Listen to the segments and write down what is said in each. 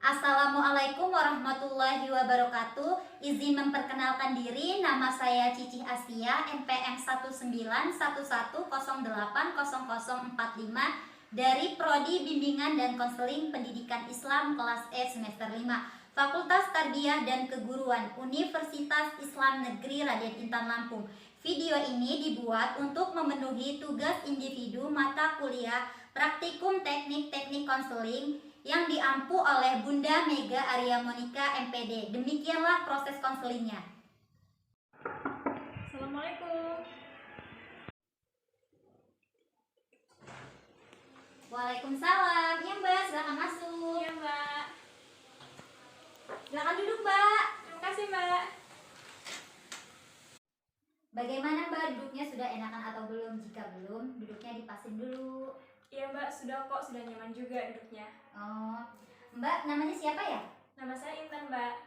Assalamualaikum warahmatullahi wabarakatuh. Izin memperkenalkan diri, nama saya Cicih Asia, NPM 19110808045 dari Prodi Bimbingan dan Konseling Pendidikan Islam kelas E semester 5, Fakultas Tarbiyah dan Keguruan, Universitas Islam Negeri Raden Intan Lampung. Video ini dibuat untuk memenuhi tugas individu mata kuliah Praktikum Teknik Konseling yang diampu oleh Bunda Mega Arya Monika MPD. Demikianlah proses konselingnya. Assalamualaikum. Waalaikumsalam. Iya Mbak, silakan masuk. Iya Mbak. Silakan duduk Mbak. Terima kasih Mbak. Bagaimana Mbak duduknya, sudah enakan atau belum? Jika belum, duduknya dipasin dulu. Iya Mbak, sudah kok, sudah nyaman juga duduknya. Oh, Mbak namanya siapa ya? Nama saya Intan Mbak.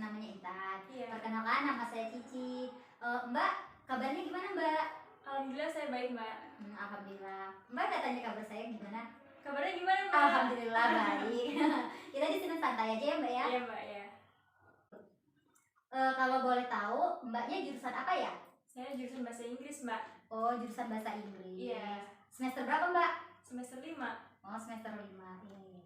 Namanya Intan. Iya. Perkenalkan, nama saya Cici. Mbak, kabarnya gimana Mbak? Alhamdulillah saya baik Mbak. Alhamdulillah. Mbak gak tanya kabar saya gimana? Kabarnya gimana Mbak? Alhamdulillah baik. Kita di sini santai aja ya Mbak ya. Iya Mbak ya. Kalau boleh tahu, Mbaknya jurusan apa ya? Saya jurusan bahasa Inggris Mbak. Oh, jurusan bahasa Inggris. Iya. Semester berapa Mbak? Semester 5. Oh, semester 5. Iya.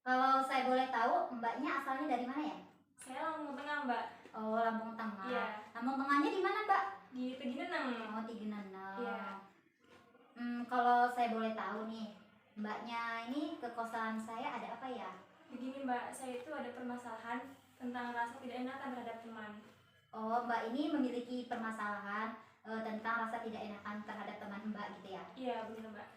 Kalau saya boleh tahu, Mbaknya asalnya dari mana ya? Saya Lampung Tengah Mbak. Oh, Lampung Tengah. Iya. Lampung Tengahnya di mana Mbak? Di Tegineneng. Oh, Tegineneng. Iya. Kalau saya boleh tahu nih, Mbaknya ini ke kosan saya ada apa ya? Begini Mbak, saya itu ada permasalahan tentang rasa tidak enakan terhadap teman. Oh, Mbak ini memiliki permasalahan tentang rasa tidak enakan terhadap teman Mbak gitu ya? Iya, benar Mbak.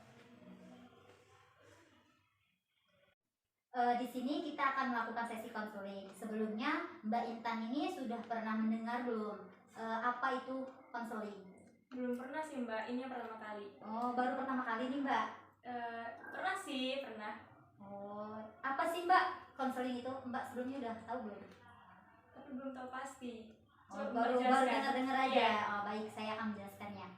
Di sini kita akan melakukan sesi konseling. Sebelumnya, Mbak Intan ini sudah pernah mendengar belum apa itu konseling? Belum pernah sih Mbak, ini yang pertama kali. Oh, baru pertama kali nih Mbak? Pernah sih, pernah. Oh, apa sih Mbak konseling itu? Mbak sebelumnya udah tahu belum? Tapi belum tahu pasti. Oh, Coba baru Mbak jelaskan. dengar-dengar aja. Iya. Oh, baik, saya akan menjelaskannya.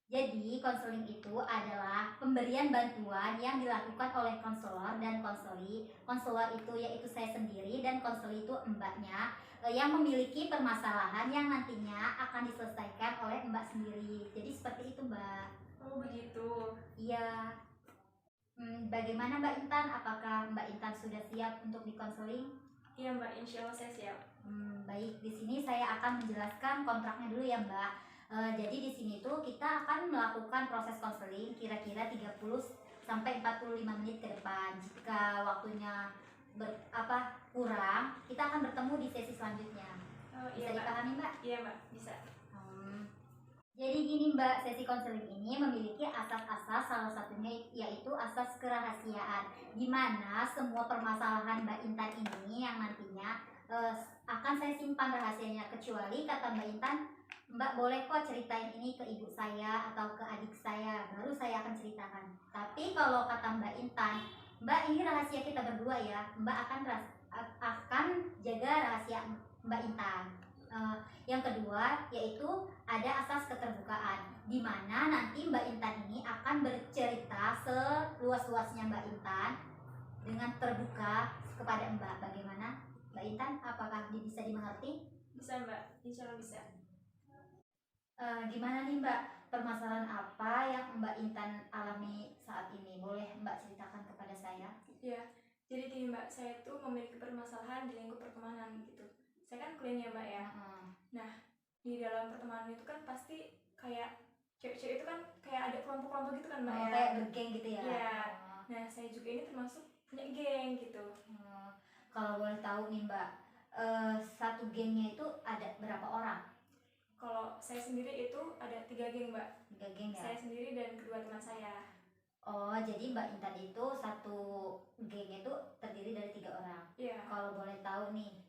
Jadi, konseling itu adalah pemberian bantuan yang dilakukan oleh konselor dan konseli. Konselor itu yaitu saya sendiri dan konseli itu mbaknya yang memiliki permasalahan yang nantinya akan diselesaikan oleh mbak sendiri. Jadi seperti itu mbak. Oh begitu. Iya. Bagaimana Mbak Intan? Apakah Mbak Intan sudah siap untuk dikonseling? Iya Mbak, insya Allah saya siap. Baik, di sini saya akan menjelaskan kontraknya dulu ya Mbak. Jadi di sini tuh kita akan melakukan proses konseling kira-kira 30 sampai 45 menit ke depan. Jika waktunya kurang, kita akan bertemu di sesi selanjutnya. Oh, Bisa iya, Mbak. dipahami Mbak? Iya Mbak, bisa. Jadi gini Mbak, sesi konseling ini memiliki asas-asas, salah satunya yaitu asas kerahasiaan, di mana semua permasalahan Mbak Intan ini yang nantinya akan saya simpan rahasianya, kecuali kata Mbak Intan, Mbak boleh kok ceritain ini ke ibu saya atau ke adik saya, baru saya akan ceritakan. Tapi kalau kata Mbak Intan, Mbak ini rahasia kita berdua ya, Mbak akan jaga rahasia Mbak Intan. Yang kedua yaitu ada asas keterbukaan, di mana nanti Mbak Intan ini akan bercerita seluas-luasnya Mbak Intan dengan terbuka kepada Mbak. Bagaimana Mbak Intan? Apakah bisa dimengerti? Bisa Mbak, insya Allah bisa. Gimana nih Mbak, permasalahan apa yang Mbak Intan alami saat ini? Boleh Mbak ceritakan kepada saya? Iya, jadi gini Mbak, saya tuh memiliki permasalahan di lingkup pertemanan gitu. Saya kan kuliah ya Mbak ya. Nah, di dalam pertemanan itu kan pasti kayak cewek-cewek itu kan kayak ada kelompok-kelompok gitu kan Mbak ya. Kayak bergeng gitu ya? Iya. Nah, saya juga ini termasuk punya geng gitu. Kalau boleh tahu nih Mbak, satu gengnya itu ada berapa orang? Kalau saya sendiri itu ada 3 geng Mbak. 3 geng ya? Saya sendiri dan kedua teman saya. Oh, jadi Mbak Intan itu satu geng itu terdiri dari 3 orang. Iya. Kalau boleh tahu nih,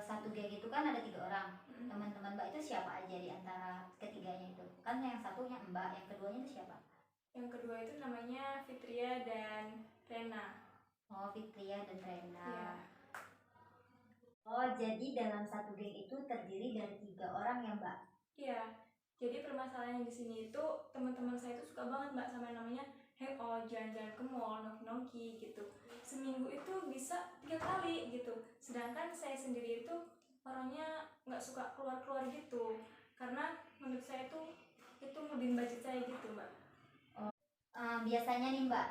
satu geng itu kan ada 3 orang. Teman-teman Mbak itu siapa aja di antara ketiganya itu? Kan yang satunya Mbak, yang keduanya itu siapa? Yang kedua itu namanya Fitria dan Rena. Oh, Fitria dan Rena. Iya. Oh, jadi dalam satu geng itu terdiri dari 3 orang ya Mbak? Iya. Jadi permasalahannya di sini itu teman-teman saya itu suka banget Mbak sama yang namanya hangout, jalan-jalan ke mall, nongki-nongki gitu. Seminggu itu bisa 3 kali gitu. Sedangkan saya sendiri itu orangnya nggak suka keluar-keluar gitu, karena menurut saya itu ngeluarin budget saya gitu mbak. Biasanya nih Mbak,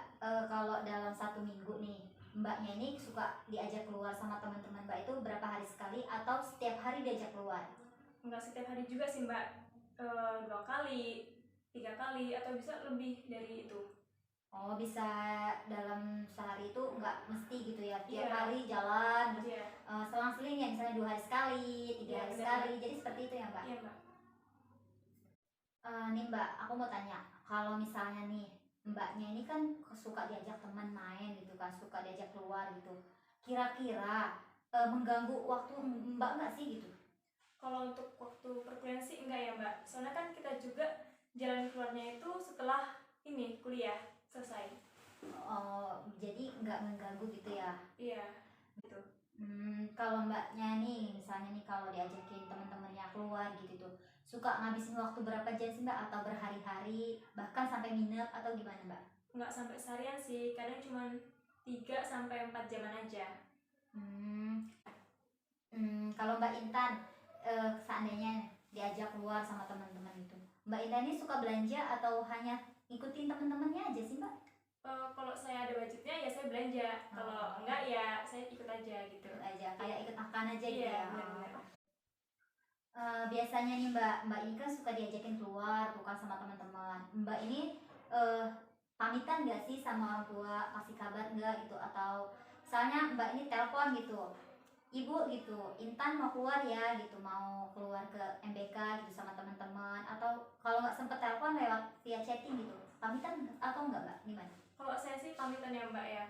kalau dalam 1 minggu nih, Mbaknya ini suka diajak keluar sama teman-teman Mbak itu berapa hari sekali atau setiap hari diajak keluar? Nggak setiap hari juga sih mbak, 2 kali, 3 kali, atau bisa lebih dari itu. Oh, bisa dalam sehari itu nggak mesti gitu ya, tiap Iya. hari jalan, terus Iya. selang-seling ya, misalnya 2 hari sekali, 3 Iya, hari benar, sekali, jadi seperti itu ya Mbak? Iya mbak. Nih Mbak, aku mau tanya, kalau misalnya nih Mbaknya ini kan suka diajak teman main gitu kan, suka diajak keluar gitu, kira-kira mengganggu waktu Mbak nggak sih gitu? Kalau untuk waktu perkuliahan sih enggak ya mbak, soalnya kan kita juga jalan keluarnya itu setelah ini kuliah selesai. Oh, jadi nggak mengganggu gitu ya? Iya gitu. Kalau Mbaknya nih, misalnya nih kalau diajakin teman-temannya keluar gitu tuh, suka ngabisin waktu berapa jam sih Mbak? Atau berhari-hari, bahkan sampai nginep atau gimana Mbak? Nggak sampai seharian sih, kadang cuma 3 sampai 4 jaman aja. Kalau Mbak Intan, seandainya diajak keluar sama teman-teman itu, Mbak Intan ini suka belanja atau hanya ikutin teman-temannya aja sih Mbak? Kalau saya ada budgetnya ya saya belanja, kalau enggak ya saya ikut aja gitu. Ikut aja, kayak ikut makan aja gitu Iya, ya? benar-benar. Biasanya nih Mbak ini kan suka diajakin keluar bukan sama teman-teman. Mbak ini pamitan nggak sih sama orang tua, kasih kabar nggak gitu, atau misalnya Mbak ini telepon gitu, Ibu gitu, Intan mau keluar ya gitu, mau keluar ke MBK gitu sama teman-teman, atau kalau nggak sempet telepon lewat via chatting gitu, pamitan atau enggak Mbak? Gimana? Kalau saya sih pamitan ya mbak ya,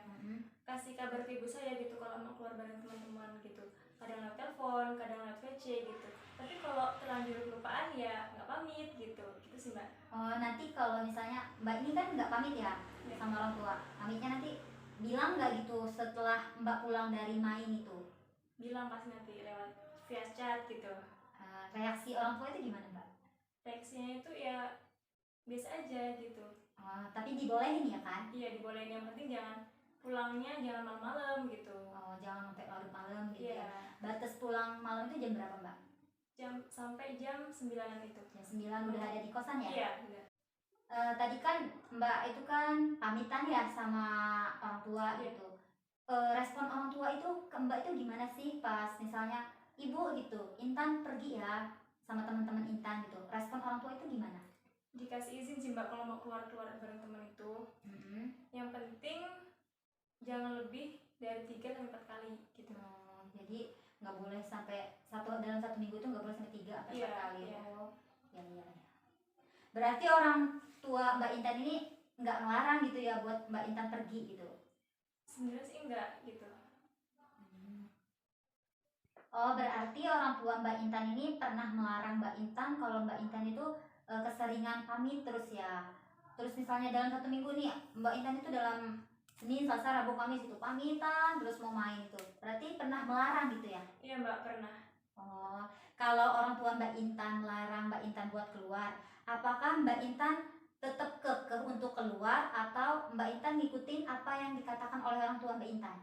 kasih kabar ke ibu saya gitu kalau mau keluar bareng teman-teman gitu, kadang lewat telepon, kadang lewat VC gitu. Tapi kalau terlanjur kelupaan ya nggak pamit gitu sih mbak. Oh, nanti kalau misalnya Mbak ini kan nggak pamit ya sama orang tua, pamitnya nanti bilang nggak gitu setelah Mbak pulang dari main itu? Bilang pasti nanti lewat via chat gitu. Reaksi orang tua itu gimana Mbak? Reaksinya itu ya biasa aja gitu. Tapi dibolehin ya kan? Iya dibolehin, yang penting jangan pulangnya jangan malam-malam gitu. Jangan sampai larut malam gitu Iya. ya. Batas pulang malam itu jam berapa Mbak? Sampai jam 9 itu. Jam 9 udah ada di kosan ya? Iya benar. Tadi kan Mbak itu kan pamitan ya sama orang tua gitu. Respon orang tua itu ke Mbak itu gimana sih pas misalnya Ibu gitu, Intan pergi ya sama teman-teman Intan gitu. Respon orang tua itu gimana? Dikasih izin sih mbak kalau mau keluar bareng teman itu. Yang penting jangan lebih dari 3 sampai 4 kali gitu. Jadi nggak boleh sampai dalam 1 minggu itu nggak boleh sampai 3 atau 4 kali. Iya. Ya. Berarti orang tua Mbak Intan ini nggak ngelarang gitu ya buat Mbak Intan pergi gitu? Sebenarnya sih enggak gitu. Oh, berarti orang tua Mbak Intan ini pernah melarang Mbak Intan kalau Mbak Intan itu keseringan pamit terus ya. Terus misalnya dalam 1 minggu nih Mbak Intan itu dalam Senin, Selasa, Rabu, Kamis itu pamitan terus mau main itu. Berarti pernah melarang gitu ya? Iya mbak, pernah. Oh, kalau orang tua Mbak Intan melarang Mbak Intan buat keluar, apakah Mbak Intan tetap kekeh untuk keluar atau Mbak Intan ngikutin apa yang dikatakan oleh orang tua Mbak Intan?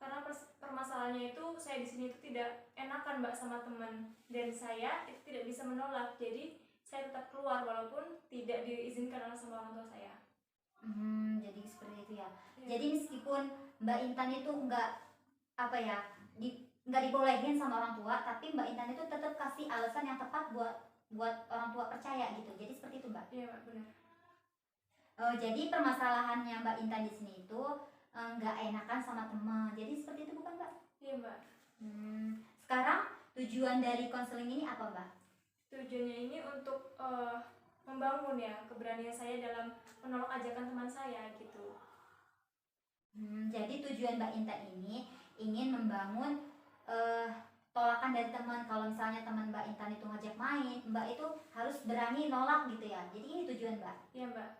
Karena permasalahannya itu saya di sini itu tidak enakan mbak sama teman, dan saya itu tidak bisa menolak, jadi saya tetap keluar walaupun tidak diizinkan oleh sama orang tua saya. Jadi seperti itu ya. Jadi meskipun Mbak Intan itu nggak dibolehin sama orang tua, tapi Mbak Intan itu tetap kasih alasan yang tepat buat orang tua percaya gitu. Jadi seperti itu Mbak. Iya mbak, benar. Jadi permasalahannya Mbak Intan di sini itu nggak enakan sama teman. Jadi seperti itu bukan Mbak? Iya mbak. Sekarang tujuan dari konseling ini apa Mbak? Tujuannya ini untuk membangun ya keberanian saya dalam menolak ajakan teman saya gitu. Jadi tujuan Mbak Intan ini ingin membangun tolakan dari teman. Kalau misalnya teman Mbak Intan itu ngajak main, Mbak itu harus berani nolak gitu ya. Jadi ini tujuan Mbak. Iya mbak.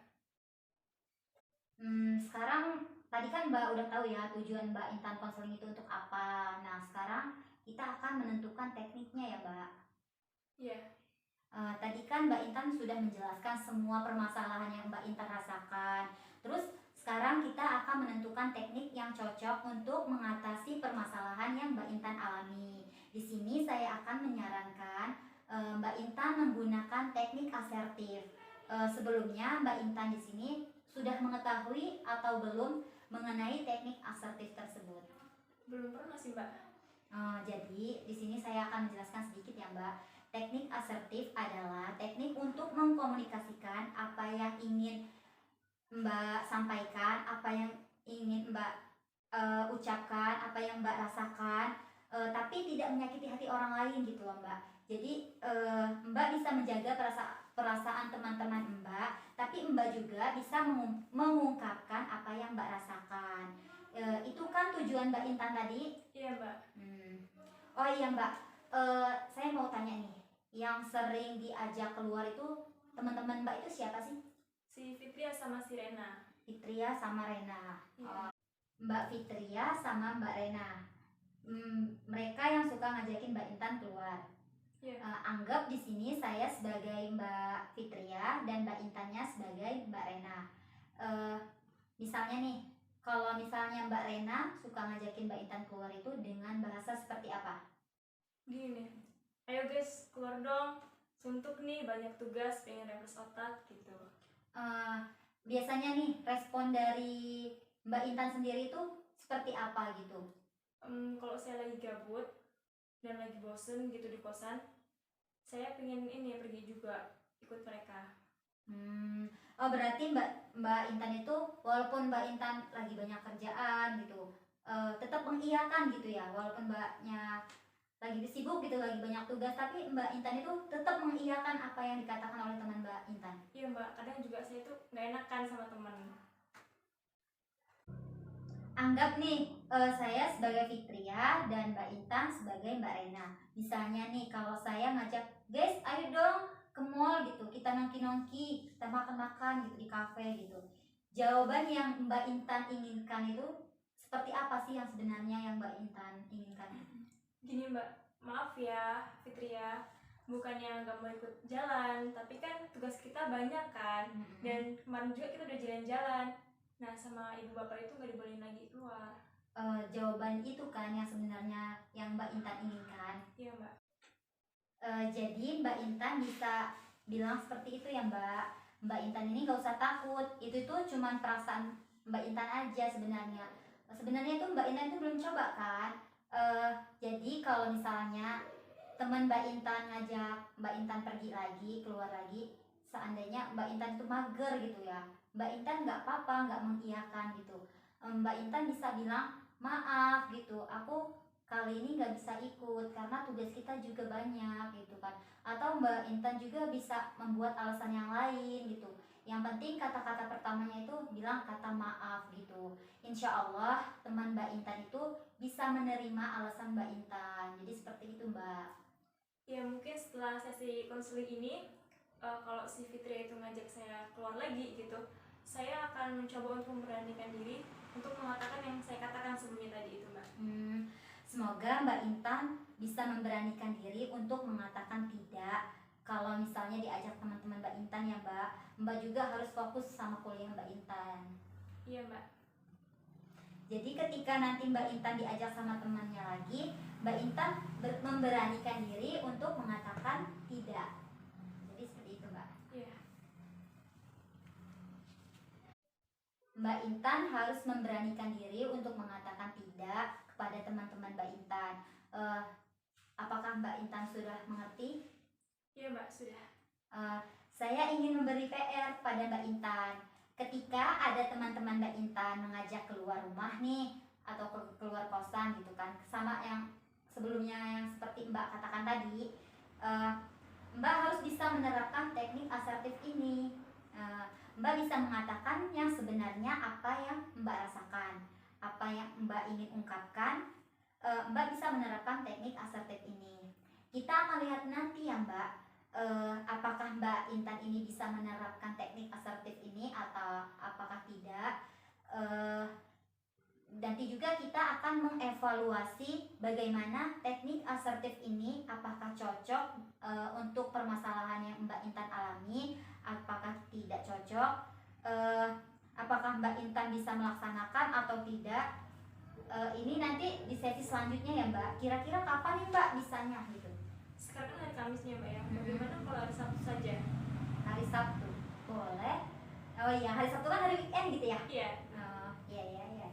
Sekarang tadi kan Mbak udah tahu ya tujuan Mbak Intan konseling itu untuk apa. Nah sekarang kita akan menentukan tekniknya ya Mbak. Iya. Tadi kan Mbak Intan sudah menjelaskan semua permasalahan yang Mbak Intan rasakan. Terus sekarang kita akan menentukan teknik yang cocok untuk mengatasi permasalahan yang Mbak Intan alami. Di sini saya akan menyarankan Mbak Intan menggunakan teknik asertif. Sebelumnya Mbak Intan di sini sudah mengetahui atau belum mengenai teknik asertif tersebut? Belum pernah sih Mbak. Jadi di sini saya akan menjelaskan sedikit ya Mbak. Teknik asertif adalah teknik untuk mengkomunikasikan apa yang ingin Mbak sampaikan, apa yang ingin Mbak ucapkan, apa yang Mbak rasakan, tapi tidak menyakiti hati orang lain gitu loh Mbak. Jadi Mbak bisa menjaga perasaan teman-teman Mbak, tapi Mbak juga bisa mengungkapkan apa yang Mbak rasakan. Itu kan tujuan Mbak Intan tadi? Iya Mbak. Oh iya Mbak, saya mau tanya nih, yang sering diajak keluar itu teman-teman Mbak itu siapa sih? Si Fitria sama si Rena. Fitria sama Rena. Iya. Mbak Fitria sama Mbak Rena. Mereka yang suka ngajakin Mbak Intan keluar. Iya. Anggap di sini saya sebagai Mbak Fitria dan Mbak Intannya sebagai Mbak Rena. Misalnya nih, kalau misalnya Mbak Rena suka ngajakin Mbak Intan keluar itu dengan bahasa seperti apa? Gini, ayo guys keluar dong, suntuk nih banyak tugas, pengen refresh otak gitu. Biasanya nih respon dari Mbak Intan sendiri itu seperti apa gitu? Kalau saya lagi gabut dan lagi bosen gitu di kosan, saya pengen ini pergi juga ikut mereka. Oh berarti Mbak Intan itu walaupun Mbak Intan lagi banyak kerjaan gitu, tetap mengiyakan gitu ya, walaupun Mbaknya lagi sibuk gitu, lagi banyak tugas, tapi Mbak Intan itu tetap mengiyakan apa yang dikatakan oleh teman Mbak Intan. Iya Mbak, kadang juga saya tuh nggak enakan sama teman. Anggap nih saya sebagai Fitria dan Mbak Intan sebagai Mbak Rena. Misalnya nih kalau saya ngajak, guys ayo dong ke mall gitu, kita nongki-nongki, kita makan-makan gitu di kafe gitu. Jawaban yang Mbak Intan inginkan itu seperti apa sih yang sebenarnya yang Mbak Intan inginkan? Gini Mbak, maaf ya Fitria, bukannya nggak mau ikut jalan, tapi kan tugas kita banyak kan, dan kemarin juga kita udah jalan-jalan. Nah sama ibu bapak itu nggak dibolehin lagi keluar. Jawaban itu kan yang sebenarnya yang Mbak Intan inginkan. Iya Mbak. Jadi Mbak Intan bisa bilang seperti itu ya Mbak. Mbak Intan ini gak usah takut, itu tuh cuman perasaan Mbak Intan aja sebenarnya. Sebenarnya itu Mbak Intan itu belum coba kan. Jadi kalau misalnya teman Mbak Intan ngajak Mbak Intan pergi lagi, keluar lagi, seandainya Mbak Intan itu mager gitu ya, Mbak Intan nggak apa-apa, nggak mengiyakan gitu. Mbak Intan bisa bilang maaf gitu, aku kali ini nggak bisa ikut karena tugas kita juga banyak gitu kan. Atau Mbak Intan juga bisa membuat alasan yang lain gitu. Yang penting kata-kata pertamanya itu bilang kata maaf gitu. Insya Allah teman Mbak Intan itu bisa menerima alasan Mbak Intan. Jadi seperti itu Mbak. Ya mungkin setelah sesi konseling ini, kalau si Fitria itu ngajak saya keluar lagi gitu, saya akan mencoba untuk memberanikan diri untuk mengatakan yang saya katakan sebelumnya tadi itu Mbak. Semoga Mbak Intan bisa memberanikan diri untuk mengatakan tidak kalau misalnya diajak teman-teman Mbak Intan ya Mbak. Mbak juga harus fokus sama kuliah Mbak Intan. Iya Mbak. Jadi ketika nanti Mbak Intan diajak sama temannya lagi, Mbak Intan memberanikan diri untuk mengatakan tidak. Jadi seperti itu Mbak. Iya. Mbak Intan harus memberanikan diri untuk mengatakan tidak kepada teman-teman Mbak Intan. Apakah Mbak Intan sudah mengerti? Iya Mbak, sudah. Saya ingin memberi PR pada Mbak Intan. Ketika ada teman-teman Mbak Intan mengajak keluar rumah nih, atau keluar kosan gitu kan, sama yang sebelumnya yang seperti Mbak katakan tadi, Mbak harus bisa menerapkan teknik asertif ini. Mbak bisa mengatakan yang sebenarnya apa yang Mbak rasakan, apa yang Mbak ingin ungkapkan. Mbak bisa menerapkan teknik asertif ini. Kita akan lihat nanti ya Mbak, apakah Mbak Intan ini bisa menerapkan teknik asertif ini atau apakah tidak. Nanti juga kita akan mengevaluasi bagaimana teknik asertif ini apakah cocok untuk permasalahan yang Mbak Intan alami, apakah tidak cocok. apakah Mbak Intan bisa melaksanakan atau tidak? Ini nanti di sesi selanjutnya ya Mbak. Kira-kira kapan nih Mbak bisanya gitu? Sekarang kan hari Kamisnya Mbak ya. Bagaimana kalau hari Sabtu saja? Hari Sabtu boleh. Oh iya, hari Sabtu kan hari weekend gitu ya? Iya. Iya.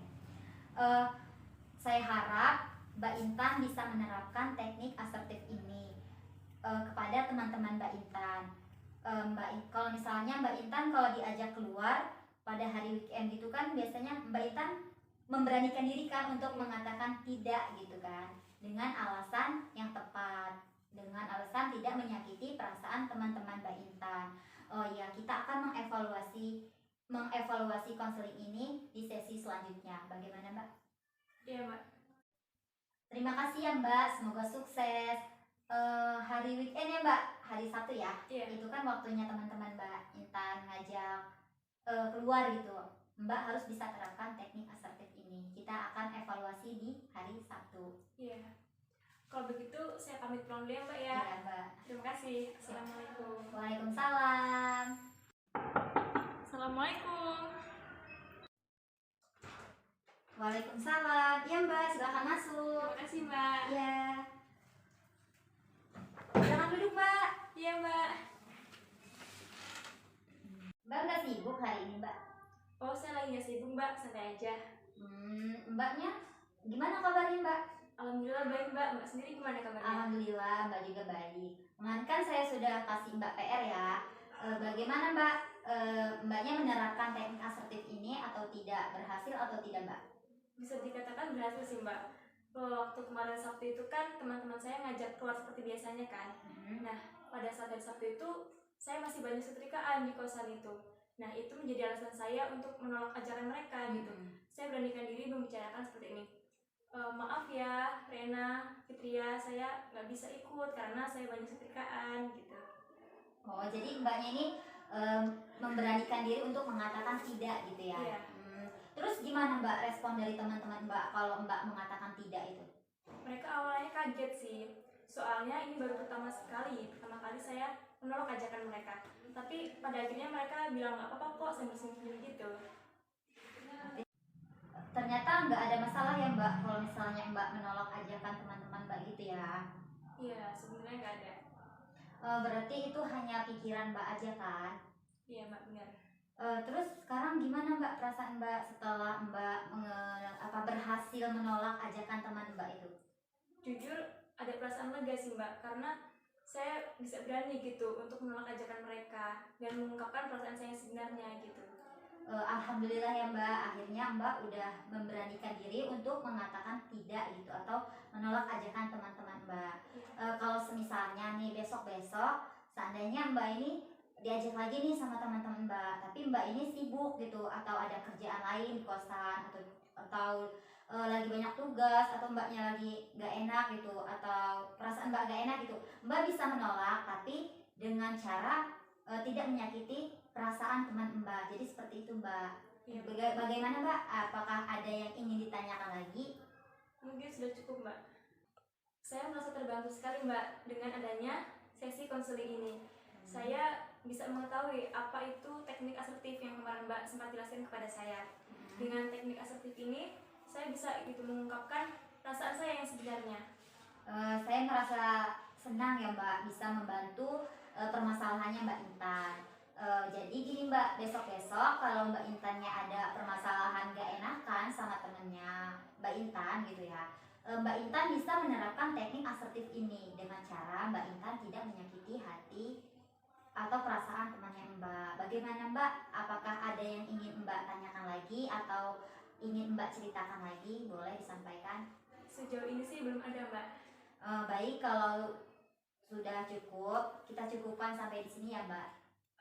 Saya harap Mbak Intan bisa menerapkan teknik asertif ini kepada teman-teman Mbak Intan. Kalau misalnya Mbak Intan kalau diajak keluar pada hari weekend gitu kan, biasanya Mbak Intan memberanikan diri kan untuk mengatakan tidak gitu kan, dengan alasan yang tepat, dengan alasan tidak menyakiti perasaan teman-teman Mbak Intan. Oh iya, kita akan mengevaluasi konseling ini di sesi selanjutnya. Bagaimana Mbak? Iya Mbak. Terima kasih ya Mbak, semoga sukses. Hari weekend ya Mbak, hari Sabtu ya. Iya. Itu kan waktunya teman-teman Mbak Intan ngajak keluar gitu. Mbak harus bisa terapkan teknik asertif ini. Kita akan evaluasi di hari Sabtu. Iya. Kalau begitu saya pamit pulang dulu ya Mbak ya. Iya Mbak. Terima kasih. Assalamualaikum. Waalaikumsalam. Assalamualaikum. Waalaikumsalam. Iya Mbak, silahkan masuk. Terima kasih Mbak. Iya. Jangan duduk Mbak. Iya Mbak. Mbak nggak sibuk hari ini Mbak? Oh saya lagi nggak sibuk Mbak, santai aja. Mbaknya gimana kabarnya Mbak? Alhamdulillah baik Mbak. Mbak sendiri gimana kabarnya? Alhamdulillah Mbak juga baik. Kemarin kan saya sudah kasih Mbak PR ya. Bagaimana Mbak? Mbaknya menerapkan teknik asertif ini atau tidak? Berhasil atau tidak Mbak? Bisa dikatakan berhasil sih Mbak. Waktu kemarin Sabtu itu kan teman-teman saya ngajak keluar seperti biasanya kan. Nah pada saat hari Sabtu itu saya masih banyak setrikaan di kosan itu. Nah itu menjadi alasan saya untuk menolak ajakan mereka gitu. Saya beranikan diri membicarakan seperti ini. Maaf ya Rena, Fitria, saya nggak bisa ikut karena saya banyak setrikaan gitu. Oh jadi Mbaknya ini memberanikan diri untuk mengatakan tidak gitu ya? Iya. Terus gimana Mbak respon dari teman-teman Mbak kalau Mbak mengatakan tidak itu? Mereka awalnya kaget sih, soalnya ini baru pertama kali saya menolak ajakan mereka. Tapi pada akhirnya mereka bilang nggak apa-apa kok, sambil-sambil gitu. Ternyata nggak ada masalah ya Mbak kalau misalnya Mbak menolak ajakan teman-teman Mbak gitu ya? Iya, sebenarnya nggak ada. Berarti itu hanya pikiran Mbak aja kan? Iya Mbak, benar. Terus sekarang gimana Mbak perasaan Mbak setelah Mbak berhasil menolak ajakan teman Mbak itu? Jujur ada perasaan lega sih Mbak, karena saya bisa berani gitu untuk menolak ajakan mereka dan mengungkapkan perasaan saya yang sebenarnya gitu. Alhamdulillah ya Mbak, akhirnya Mbak udah memberanikan diri untuk mengatakan tidak gitu atau menolak ajakan teman-teman Mbak. Kalau semisalnya nih besok-besok seandainya Mbak ini diajak lagi nih sama teman-teman Mbak, tapi Mbak ini sibuk gitu atau ada kerjaan lain di kosan atau lagi banyak tugas atau Mbaknya lagi gak enak gitu atau perasaan Mbak gak enak gitu, Mbak bisa menolak tapi dengan cara tidak menyakiti perasaan teman Mbak. Jadi seperti itu Mbak. Iya. Bagaimana Mbak? Apakah ada yang ingin ditanyakan lagi? Mungkin sudah cukup Mbak. Saya merasa terbantu sekali Mbak dengan adanya sesi konseling ini. Saya bisa mengetahui apa itu teknik asertif yang kemarin Mbak sempat jelaskan kepada saya. Dengan teknik asertif ini, saya bisa gitu mengungkapkan perasaan saya yang sebenarnya. Saya merasa senang ya Mbak bisa membantu permasalahannya Mbak Intan. Jadi gini Mbak, besok-besok kalau Mbak Intannya ada permasalahan gak enakan sama temennya Mbak Intan gitu ya, Mbak Intan bisa menerapkan teknik asertif ini dengan cara Mbak Intan tidak menyakiti hati atau perasaan temannya Mbak. Bagaimana Mbak? Apakah ada yang ingin Mbak tanyakan lagi atau ingin Mbak ceritakan lagi? Boleh disampaikan. Sejauh ini sih belum ada Mbak. Baik, kalau sudah cukup, kita cukupkan sampai di sini ya Mbak.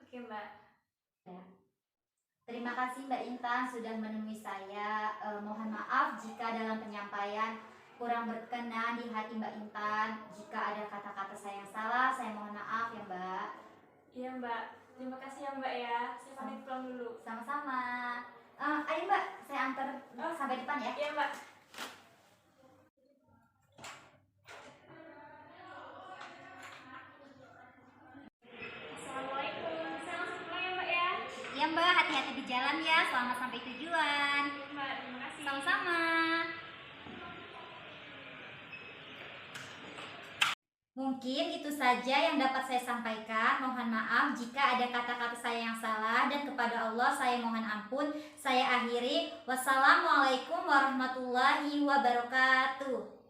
Oke Mbak. Ya. Terima kasih Mbak Intan sudah menemui saya. Mohon maaf jika dalam penyampaian kurang berkenan di hati Mbak Intan. Jika ada kata-kata saya yang salah, saya mohon maaf ya Mbak. Iya Mbak, terima kasih ya Mbak ya. Saya pamit pulang dulu. Sama-sama. Ayo Mbak, saya antar sampai depan ya. Iya Mbak. Assalamualaikum, saya langsung pulang ya Mbak ya. Iya Mbak, hati-hati di jalan ya. Selamat sampai tujuan. Mbak, terima kasih. Sama-sama. Mungkin itu saja yang dapat saya sampaikan. Mohon maaf jika ada kata-kata saya yang salah, dan kepada Allah saya mohon ampun. Saya akhiri. Wassalamualaikum warahmatullahi wabarakatuh.